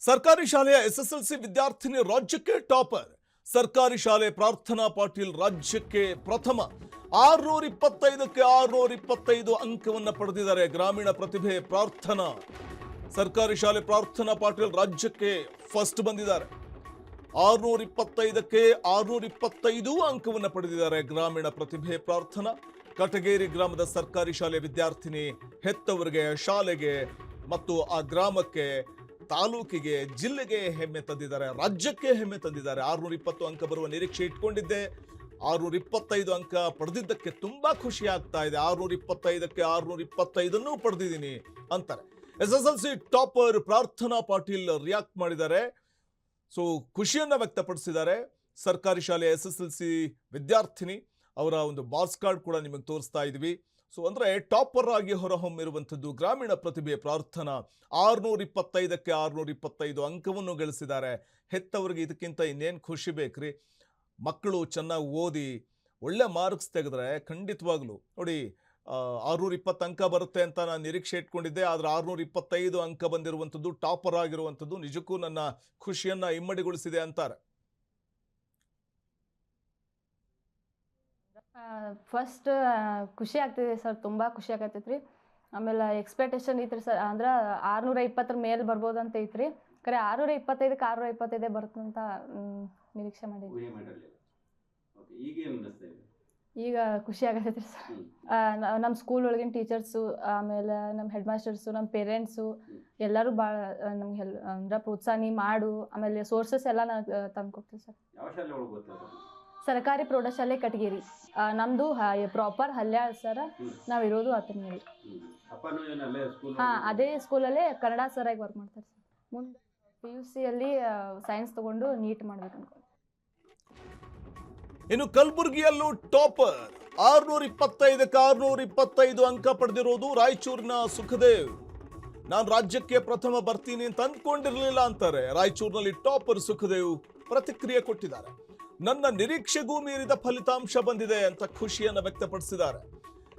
ಸರ್ಕಾರಿ ಶಾಲೆಯ ಎಸ್ಎಸ್ಎಲ್ಸಿ ವಿದ್ಯಾರ್ಥಿನಿ ರಾಜ್ಯಕ್ಕೆ ಟಾಪರ್. ಸರ್ಕಾರಿ ಶಾಲೆ ಪ್ರಾರ್ಥನಾ ಪಾಟೀಲ್ ರಾಜ್ಯಕ್ಕೆ ಪ್ರಥಮ. 625ಕ್ಕೆ 625 ಅಂಕವನ್ನು ಪಡೆದಿದ್ದಾರೆ. ಗ್ರಾಮೀಣ ಪ್ರತಿಭೆ ಪ್ರಾರ್ಥನಾ. ಸರ್ಕಾರಿ ಶಾಲೆ ಪ್ರಾರ್ಥನಾ ಪಾಟೀಲ್ ರಾಜ್ಯಕ್ಕೆ ಫಸ್ಟ್ ಬಂದಿದ್ದಾರೆ. 625ಕ್ಕೆ 625 ಅಂಕವನ್ನು ಪಡೆದಿದ್ದಾರೆ. ಗ್ರಾಮೀಣ ಪ್ರತಿಭೆ ಪ್ರಾರ್ಥನಾ. ಕಟಗೇರಿ ಗ್ರಾಮದ ಸರ್ಕಾರಿ ಶಾಲೆ ವಿದ್ಯಾರ್ಥಿನಿ ಹೆತ್ತವರಿಗೆ, ಶಾಲೆಗೆ ಮತ್ತು ಆ ಗ್ರಾಮಕ್ಕೆ, ತಾಲೂಕಿಗೆ, ಜಿಲ್ಲೆಗೆ ಹೆಮ್ಮೆ ತಂದಿದ್ದಾರೆ. ರಾಜ್ಯಕ್ಕೆ ಹೆಮ್ಮೆ ತಂದಿದ್ದಾರೆ. 620 ಅಂಕ ಬರುವ ನಿರೀಕ್ಷೆ ಇಟ್ಕೊಂಡಿದ್ದೆ. 625 ಅಂಕ ಪಡೆದಿದ್ದಕ್ಕೆ ತುಂಬಾ ಖುಷಿ ಆಗ್ತಾ ಇದೆ. 625ಕ್ಕೆ 625 ಪಡೆದಿದ್ದೀನಿ ಅಂತಾರೆ. ಎಸ್ಎಸ್ಎಲ್ಸಿ ಟಾಪರ್ ಪ್ರಾರ್ಥನಾ ಪಾಟೀಲ್ ರಿಯಾಕ್ಟ್ ಮಾಡಿದ್ದಾರೆ. ಸೊ ಖುಷಿಯನ್ನ ವ್ಯಕ್ತಪಡಿಸಿದ್ದಾರೆ. ಸರ್ಕಾರಿ ಶಾಲೆ ಎಸ್ಎಸ್ಎಲ್ಸಿ ವಿದ್ಯಾರ್ಥಿನಿ ಅವರ ಒಂದು ಮಾರ್ಕ್ಸ್ ಕಾರ್ಡ್ ಕೂಡ ನಿಮಗೆ ತೋರಿಸ್ತಾ ಇದ್ವಿ. ಸೊ ಅಂದರೆ ಟಾಪರ್ ಆಗಿ ಹೊರಹೊಮ್ಮಿರುವಂಥದ್ದು ಗ್ರಾಮೀಣ ಪ್ರತಿಭೆ ಪ್ರಾರ್ಥನಾ. 625ಕ್ಕೆ 625 ಅಂಕವನ್ನು ಗಳಿಸಿದ್ದಾರೆ. ಹೆತ್ತವರಿಗೆ ಇದಕ್ಕಿಂತ ಇನ್ನೇನು ಖುಷಿ ಬೇಕ್ರಿ. ಮಕ್ಕಳು ಚೆನ್ನಾಗಿ ಓದಿ ಒಳ್ಳೆ ಮಾರ್ಕ್ಸ್ ತೆಗೆದ್ರೆ ಖಂಡಿತವಾಗ್ಲೂ ನೋಡಿ 620 ಅಂಕ ಬರುತ್ತೆ ಅಂತ ನಾನು ನಿರೀಕ್ಷೆ ಇಟ್ಕೊಂಡಿದ್ದೆ. ಆದರೆ 625 ಅಂಕ ಬಂದಿರುವಂಥದ್ದು, ಟಾಪರ್ ಆಗಿರುವಂಥದ್ದು ನಿಜಕ್ಕೂ ನನ್ನ ಖುಷಿಯನ್ನ ಇಮ್ಮಡಿಗೊಳಿಸಿದೆ ಅಂತಾರೆ. ಫಸ್ಟ್ ಖುಷಿ ಆಗ್ತಿದೆ ಸರ್, ತುಂಬ ಖುಷಿ ಆಗತ್ತೈತ್ರಿ. ಆಮೇಲೆ ಎಕ್ಸ್ಪೆಕ್ಟೇಷನ್ ಐತ್ರಿ ಸರ್, ಅಂದ್ರೆ 620 ಮೇಲೆ ಬರ್ಬೋದು ಅಂತ ಐತ್ರಿ. ಖರೆ 625ಕ್ಕೆ 625 ಬರುತ್ತಂತ ನಿರೀಕ್ಷೆ ಮಾಡಿದ್ವಿ. ಈಗ ಖುಷಿ ಆಗತ್ತೈತ್ರಿ ಸರ್. ನಮ್ಮ ಸ್ಕೂಲ್ ಒಳಗಿನ ಟೀಚರ್ಸು, ಆಮೇಲೆ ನಮ್ಮ ಹೆಡ್ ಮಾಸ್ಟರ್ಸು, ನಮ್ಮ ಪೇರೆಂಟ್ಸು ಎಲ್ಲರೂ ಭಾಳ ನಮ್ಗೆ ಅಂದ್ರೆ ಪ್ರೋತ್ಸಾಹ ಮಾಡು, ಆಮೇಲೆ ಸೋರ್ಸಸ್ ಎಲ್ಲ ತಂದು ಕೊಡ್ತೀವಿ ಸರ್. ಸರ್ಕಾರಿ ಪ್ರೌಢಶಾಲೆ ಕಟಗೇರಿ ನಮ್ದು ಪ್ರಾಪರ್ ಹಲ್ಯಾಳ್ ಸರ್. ನಾವಿರೋದು ಅತನಲ್ಲಿ. ಅದೇ ಸ್ಕೂಲಲ್ಲೇ ಕನ್ನಡ ಸರ್ ಆಗಿ ವರ್ಕ್ ಮಾಡ್ತಾರೆ ಸರ್. ಮುಂದೆ PUCಯಲ್ಲಿ ಸೈನ್ಸ್ ತಗೊಂಡು ನೀಟ್ ಮಾಡ್ಬೇಕು ಅನ್ಕೊಂಡು. ಇನ್ನು ಕಲಬುರಗಿಯಲ್ಲೂ ಟಾಪರ್ 625ಕ್ಕೆ 625 ಅಂಕ ಪಡೆದಿರೋದು ರಾಯಚೂರಿನ ಸುಖದೇವ್. ನಾನು ರಾಜ್ಯಕ್ಕೆ ಪ್ರಥಮ ಬರ್ತೀನಿ ಅಂತ ಅಂದ್ಕೊಂಡಿರ್ಲಿಲ್ಲ ಅಂತಾರೆ. ರಾಯಚೂರಿನಲ್ಲಿ ಟಾಪರ್ ಸುಖದೇವ್ ಪ್ರತಿಕ್ರಿಯೆ ಕೊಟ್ಟಿದ್ದಾರೆ. ನನ್ನ ನಿರೀಕ್ಷೆಗೂ ಮೀರಿದ ಫಲಿತಾಂಶ ಬಂದಿದೆ ಅಂತ ಖುಷಿಯನ್ನು ವ್ಯಕ್ತಪಡಿಸಿದ್ದಾರೆ.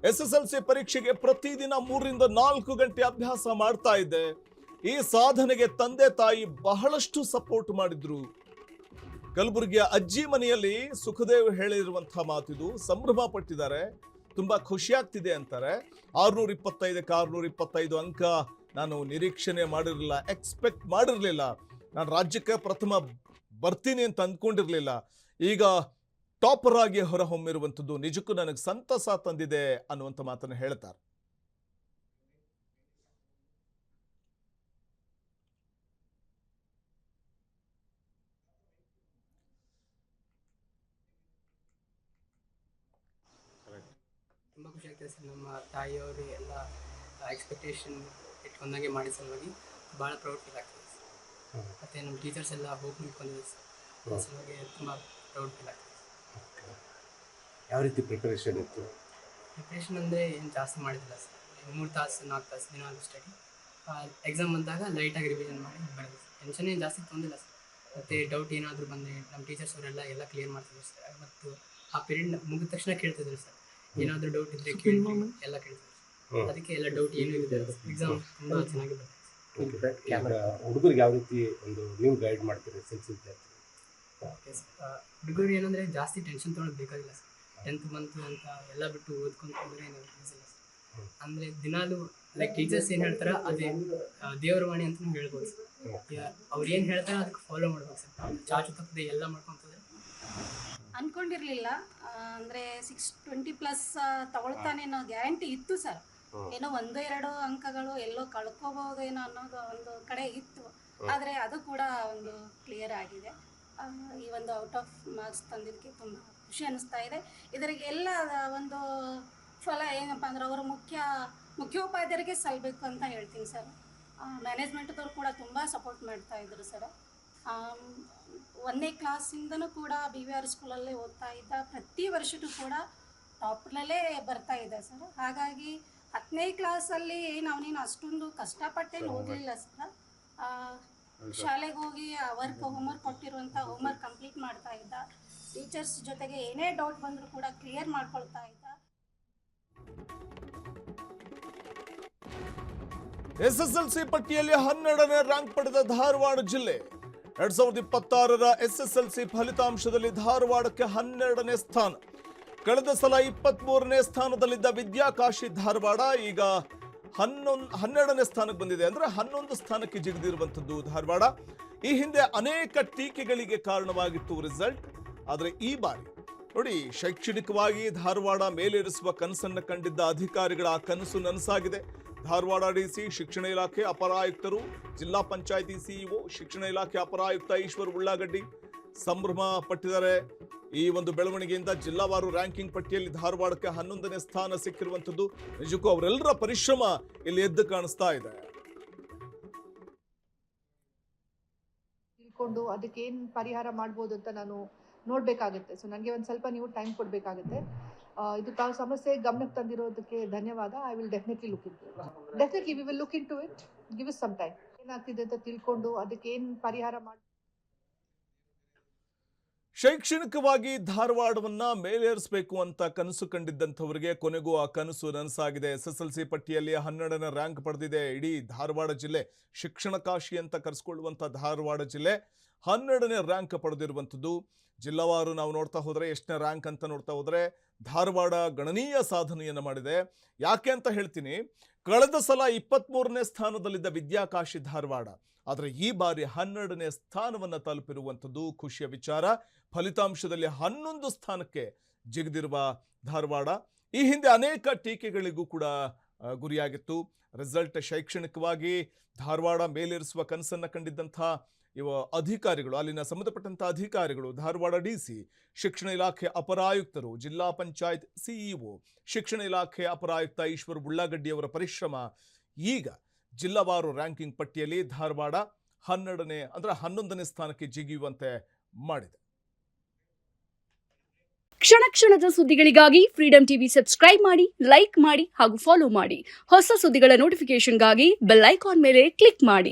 ಎಸ್ಎಸ್ಎಲ್ಸಿ ಪರೀಕ್ಷೆಗೆ ಪ್ರತಿದಿನ 3 ರಿಂದ 4 ಗಂಟೆ ಅಭ್ಯಾಸ ಮಾಡ್ತಾ ಇದ್ದೆ. ಈ ಸಾಧನೆಗೆ ತಂದೆ ತಾಯಿ ಬಹಳಷ್ಟು ಸಪೋರ್ಟ್ ಮಾಡಿದ್ರು. ಕಲಬುರಗಿಯ ಅಜ್ಜಿ ಮನೆಯಲ್ಲಿ ಸುಖದೇವ್ ಹೇಳಿರುವಂತಹ ಮಾತಿದು. ಸಂಭ್ರಮ ಪಟ್ಟಿದ್ದಾರೆ, ತುಂಬಾ ಖುಷಿ ಆಗ್ತಿದೆ ಅಂತಾರೆ. 625ಕ್ಕೆ 625 ಅಂಕ ನಾನು ನಿರೀಕ್ಷಣೆ ಮಾಡಿರಲಿಲ್ಲ, ಎಕ್ಸ್ಪೆಕ್ಟ್ ಮಾಡಿರಲಿಲ್ಲ. ನಾನು ರಾಜ್ಯಕ್ಕೆ ಪ್ರಥಮ ಬರ್ತೀನಿ ಅಂತ ಅಂದ್ಕೊಂಡಿರಲಿಲ್ಲ. ಈಗ ಟಾಪರ್ ಆಗಿ ಹೊರಹೊಮ್ಮಿರುವಂಥದ್ದು ನಿಜಕ್ಕೂ ನನಗೆ ಸಂತಸ ತಂದಿದೆ ಅನ್ನುವಂಥ ಮಾತನ್ನು ಹೇಳ್ತಾರೆ. ತುಂಬ ಖುಷಿ ಆಗ್ತದೆ ಸರ್. ನಮ್ಮ ತಾಯಿಯವರು ಎಲ್ಲ ಎಕ್ಸ್ಪೆಕ್ಟೇಷನ್ ಇಟ್ಕೊಂಡಾಗೆ ಮಾಡಿ ಸಲುವಾಗಿ ಭಾಳ ಪ್ರೌಡ್ ಫೀಲ್ ಆಗ್ತದೆ ಸರ್. ಮತ್ತು ನಮ್ಮ ಟೀಚರ್ಸ್ ಎಲ್ಲ ಹೋಪ್ ಇಟ್ಕೊಂಡಿದ್ದಾರೆ ಸರ್. ಅದ್ರ ಸಲುವಾಗಿ ತುಂಬ ಪ್ರೌಡ್ ಫೀಲ್ ಆಗ್ತದೆ. ಯಾವ ರೀತಿ ಪ್ರಿಪರೇಷನ್ ಇತ್ತು? ಪ್ರಿಪ್ರೇಷನ್ ಅಂದರೆ ಏನು ಜಾಸ್ತಿ ಮಾಡಿದಿಲ್ಲ ಸರ್. 3 ತಾಸು 4 ತಾಸು ದಿನಾಲು ಸ್ಟಡಿ. ಎಕ್ಸಾಮ್ ಬಂದಾಗ ಲೈಟಾಗಿ ರಿವಿಷನ್ ಮಾಡಿ ಬರೋದು ಸರ್. ಟೆನ್ಷನ್ ಏನು ಜಾಸ್ತಿ ತೊಂದಿಲ್ಲ ಸರ್. ಮತ್ತು ಡೌಟ್ ಏನಾದರೂ ಬಂದರೆ ನಮ್ಮ ಟೀಚರ್ಸ್ ಅವರೆಲ್ಲ ಎಲ್ಲ ಕ್ಲಿಯರ್ ಮಾಡ್ತಿದ್ರು ಸರ್. ಮತ್ತು ಆ ಪೀರಿಯಡ್ ಮುಗಿದ ತಕ್ಷಣ ಕೇಳ್ತಿದ್ರು ಸರ್, ಏನಾದರೂ ಡೌಟ್ ಇದ್ದರೆ ಕೇಳಿ ಎಲ್ಲ ಕೇಳ್ತಿದ್ರು. ಅದಕ್ಕೆ ಎಲ್ಲ ಡೌಟ್ ಏನೂ ಇದೆ. ಎಕ್ಸಾಮ್ ತುಂಬ ಚೆನ್ನಾಗಿ ಬರ್ತದೆ. ಹುಡುಗರಿಗೆ ಯಾವ ರೀತಿ ಒಂದು ನೀವು ಗೈಡ್ ಮಾಡ್ತೀರಿ ಎಸ್ಎಲ್ಸಿ ವಿದ್ಯಾರ್ಥಿ? Okay sir. ಹುಡುಗರು ಏನಂದರೆ ಜಾಸ್ತಿ ಟೆನ್ಷನ್ ತೊಗೊಳೋದು ಬೇಕಾಗಿಲ್ಲ ಸರ್. 10th ಮಂತು ಅಂತ ಎಲ್ಲ ಬಿಟ್ಟು ಓದ್ಕೊಂಡು ಹೋದರೆ ಏನು ಈಸಿಲ್ಲ ಸರ್. ಅಂದರೆ ದಿನಾಲು ಲೈಕ್ ಟೀಚರ್ಸ್ ಏನು ಹೇಳ್ತಾರೆ ಅದೇ ದೇವರ ವಾಣಿ ಅಂತಲೂ ಹೇಳ್ಬೋದು ಸರ್. ಅವ್ರು ಏನು ಹೇಳ್ತಾರೆ ಅದಕ್ಕೆ ಫಾಲೋ ಮಾಡ್ಬೇಕು ಸರ್. ಚಾಚು ತಪ್ಪದೆ ಎಲ್ಲ ಮಾಡ್ಕೊತಂದ್ರೆ ಅನ್ಕೊಂಡಿರ್ಲಿಲ್ಲ. ಅಂದರೆ 620+ ತಗೊಳ್ತಾನೆ ಅನ್ನೋ ಗ್ಯಾರಂಟಿ ಇತ್ತು ಸರ್. ಏನೋ 1-2 ಅಂಕಗಳು ಎಲ್ಲೋ ಕಳ್ಕೋಬಹುದೇನೋ ಅನ್ನೋದು ಒಂದು ಕಡೆ ಇತ್ತು. ಆದರೆ ಅದು ಕೂಡ ಒಂದು ಕ್ಲಿಯರ್ ಆಗಿದೆ. ಈ ಒಂದು ಔಟ್ ಆಫ್ ಮಾರ್ಕ್ಸ್ ತಂದಿದ್ದಕ್ಕೆ ತುಂಬ ಖುಷಿ ಅನ್ನಿಸ್ತಾ ಇದೆ. ಇದರಿಗೆ ಎಲ್ಲ ಒಂದು ಫಲ ಏನಪ್ಪ ಅಂದ್ರೆ ಅವರ ಮುಖ್ಯೋಪಾಧ್ಯಾಯರಿಗೆ ಸಲ್ಲಬೇಕು ಅಂತ ಹೇಳ್ತೀನಿ ಸರ್. ಮ್ಯಾನೇಜ್ಮೆಂಟ್ದವ್ರು ಕೂಡ ತುಂಬ ಸಪೋರ್ಟ್ ಮಾಡ್ತಾಯಿದ್ರು ಸರ್. 1ನೇ ಕ್ಲಾಸಿಂದನೂ ಕೂಡ BVR ಸ್ಕೂಲಲ್ಲೇ ಓದ್ತಾ ಇದ್ದ. ಪ್ರತಿ ವರ್ಷವೂ ಕೂಡ ಟಾಪ್ನಲ್ಲೇ ಬರ್ತಾ ಇದ್ದ ಸರ್. ಹಾಗಾಗಿ 10ನೇ ಕ್ಲಾಸಲ್ಲಿ ನಾವೇನು ಅಷ್ಟೊಂದು ಕಷ್ಟಪಟ್ಟೇನು ಓದಲಿಲ್ಲ ಸರ್. ಶಾಲೆಗೆ ಹೋಗಿ ಹೋಮ್ವರ್ಕ್ ಕೊಟ್ಟಿರುವಂಥ ಹೋಮ್ವರ್ಕ್ ಕಂಪ್ಲೀಟ್ ಮಾಡ್ತಾ ಇದ್ದ. ಟೀಚರ್ಸ್ ಜೊತೆಗೆ ಏನೇ ಡೌಟ್ ಬಂದರೂ ಕೂಡ ಕ್ಲಿಯರ್ ಮಾಡ್ಕೊಳ್ತಾ ಇದ್ದ. ಎಸ್ಎಸ್ಎಲ್ಸಿ ಪಟ್ಟಿಯಲ್ಲಿ 12ನೇ ರ್ಯಾಂಕ್ ಪಡೆದ ಧಾರವಾಡ ಜಿಲ್ಲೆ. 2026ರ ಎಸ್ಎಸ್ಎಲ್ಸಿ ಫಲಿತಾಂಶದಲ್ಲಿ ಧಾರವಾಡಕ್ಕೆ 12ನೇ ಸ್ಥಾನ. ಕಳೆದ ಸಲ 23ನೇ ಸ್ಥಾನದಲ್ಲಿದ್ದ ವಿದ್ಯಾಕಾಶಿ ಧಾರವಾಡ ಈಗ 12ನೇ ಸ್ಥಾನಕ್ಕೆ ಬಂದಿದೆ. ಅಂದ್ರೆ 11 ಸ್ಥಾನಕ್ಕೆ ಜಿಗಿದಿರುವಂತದ್ದು ಧಾರವಾಡ. ಈ ಹಿಂದೆ ಅನೇಕ ಟೀಕೆಗಳಿಗೆ ಕಾರಣವಾಗಿತ್ತು ರಿಸಲ್ಟ್. ಆದರೆ ಈ ಬಾರಿ ನೋಡಿ, ಶೈಕ್ಷಣಿಕವಾಗಿ ಧಾರವಾಡ ಮೇಲೇರಿಸುವ ಕನಸನ್ನು ಕಂಡಿದ್ದ ಅಧಿಕಾರಿಗಳ ಆ ಕನಸು ನನಸಾಗಿದೆ. ಧಾರವಾಡ ಡಿಸಿ, ಶಿಕ್ಷಣ ಇಲಾಖೆ ಅಪರ ಆಯುಕ್ತರು, ಜಿಲ್ಲಾ ಪಂಚಾಯಿತಿ ಸಿಇಒ, ಶಿಕ್ಷಣ ಇಲಾಖೆ ಅಪರ ಆಯುಕ್ತ ಈಶ್ವರ್ ಉಳ್ಳಾಗಡ್ಡಿ ಸಂಭ್ರಮ ಪಟ್ಟಿದ್ದಾರೆ. ಈ ಒಂದು ಬೆಳವಣಿಗೆಯಿಂದ ಜಿಲ್ಲಾವಾರು ರ್ಯಾಂಕಿಂಗ್ ಪಟ್ಟಿಯಲ್ಲಿ ಧಾರವಾಡಕ್ಕೆ 11ನೇ ಸ್ಥಾನ ಸಿಕ್ಕಿರುವಂಥದ್ದು ನಿಜಕ್ಕೂ ಅವರೆಲ್ಲರ ಪರಿಶ್ರಮ ಇಲ್ಲಿ ಎದ್ದು ಕಾಣಿಸ್ತಾ ಇದೆ. ತಿಳ್ಕೊಂಡು ಅದಕ್ಕೆ ಏನು ಪರಿಹಾರ ಮಾಡ್ಬೋದು ಅಂತ ನಾನು ನೋಡಬೇಕಾಗುತ್ತೆ. ಸೊ ನನಗೆ ಒಂದು ಸ್ವಲ್ಪ ನೀವು ಟೈಮ್ ಕೊಡಬೇಕಾಗುತ್ತೆ. ಇದು ತಾವು ಸಮಸ್ಯೆ ಗಮನಕ್ಕೆ ತಂದಿರೋದಕ್ಕೆ ಧನ್ಯವಾದ. I will definitely look into it. Definitely we will look into it. Give us some time. ಏನಾಗ್ತಿದೆ ಅಂತ ತಿಳ್ಕೊಂಡು ಅದಕ್ಕೆ ಏನು ಪರಿಹಾರ ಮಾಡಿ. ಶೈಕ್ಷಣಿಕವಾಗಿ ಧಾರವಾಡವನ್ನ ಮೇಲೇರಿಸಬೇಕು ಅಂತ ಕನಸು ಕಂಡಿದ್ದಂಥವರಿಗೆ ಕೊನೆಗೂ ಆ ಕನಸು ನನಸಾಗಿದೆ. ಎಸ್ಎಸ್ಎಲ್ಸಿ ಪಟ್ಟಿಯಲ್ಲಿ 12ನೇ ರ್ಯಾಂಕ್ ಪಡೆದಿದೆ ಇಡೀ ಧಾರವಾಡ ಜಿಲ್ಲೆ. ಶಿಕ್ಷಣ ಕಾಶಿ ಅಂತ ಕರೆಸ್ಕೊಳ್ಳುವಂಥ ಧಾರವಾಡ ಜಿಲ್ಲೆ 12ನೇ ರ್ಯಾಂಕ್ ಪಡೆದಿರುವಂಥದ್ದು. ಜಿಲ್ಲಾವಾರು ನಾವು ನೋಡ್ತಾ ಹೋದರೆ ಎಷ್ಟನೇ ರ್ಯಾಂಕ್ ಅಂತ ನೋಡ್ತಾ ಹೋದರೆ ಧಾರವಾಡ ಗಣನೀಯ ಸಾಧನೆಯನ್ನು ಮಾಡಿದೆ. ಯಾಕೆ ಅಂತ ಹೇಳ್ತೀನಿ, ಕಳೆದ ಸಲ 23ನೇ ಸ್ಥಾನದಲ್ಲಿದ್ದ ವಿದ್ಯಾಕಾಶಿ ಧಾರವಾಡ, ಆದರೆ ಈ ಬಾರಿ 12ನೇ ಸ್ಥಾನವನ್ನು ತಲುಪಿರುವಂಥದ್ದು ಖುಷಿಯ ವಿಚಾರ. ಫಲಿತಾಂಶದಲ್ಲಿ 11 ಸ್ಥಾನಕ್ಕೆ ಜಿಗಿದಿರುವ ಧಾರವಾಡ ಈ ಹಿಂದೆ ಅನೇಕ ಟೀಕೆಗಳಿಗೂ ಕೂಡ ಗುರಿಯಾಗಿತ್ತು. ರಿಸಲ್ಟ್ ಶೈಕ್ಷಣಿಕವಾಗಿ ಧಾರವಾಡ ಮೇಲೇರಿಸುವ ಕನಸನ್ನು ಕಂಡಿದ್ದಂಥ ಅಧಿಕಾರಿಗಳು, ಅಲ್ಲಿನ ಸಂಬಂಧಪಟ್ಟಂಥ ಅಧಿಕಾರಿಗಳು, ಧಾರವಾಡ ಡಿಸಿ, ಶಿಕ್ಷಣ ಇಲಾಖೆ ಅಪರ ಆಯುಕ್ತರು, ಜಿಲ್ಲಾ ಪಂಚಾಯತ್ ಸಿಇಒ, ಶಿಕ್ಷಣ ಇಲಾಖೆ ಅಪರ ಆಯುಕ್ತ ಈಶ್ವರ್ ಉಳ್ಳಾಗಡ್ಡಿಯವರ ಪರಿಶ್ರಮ ಈಗ ಜಿಲ್ಲಾವಾರು ರ್ಯಾಂಕಿಂಗ್ ಪಟ್ಟಿಯಲ್ಲಿ ಧಾರವಾಡ 11ನೇ ಸ್ಥಾನಕ್ಕೆ ಜಿಗಿಯುವಂತೆ ಮಾಡಿದೆ. ಕ್ಷಣ ಕ್ಷಣದ ಸುದ್ದಿಗಳಿಗಾಗಿ ಫ್ರೀಡಂ ಟಿವಿ ಸಬ್ಸ್ಕ್ರೈಬ್ ಮಾಡಿ, ಲೈಕ್ ಮಾಡಿ ಹಾಗೂ ಫಾಲೋ ಮಾಡಿ. ಹೊಸ ಸುದ್ದಿಗಳ ನೋಟಿಫಿಕೇಶನ್ಗಾಗಿ ಬೆಲ್ ಐಕಾನ್ ಮೇಲೆ ಕ್ಲಿಕ್ ಮಾಡಿ.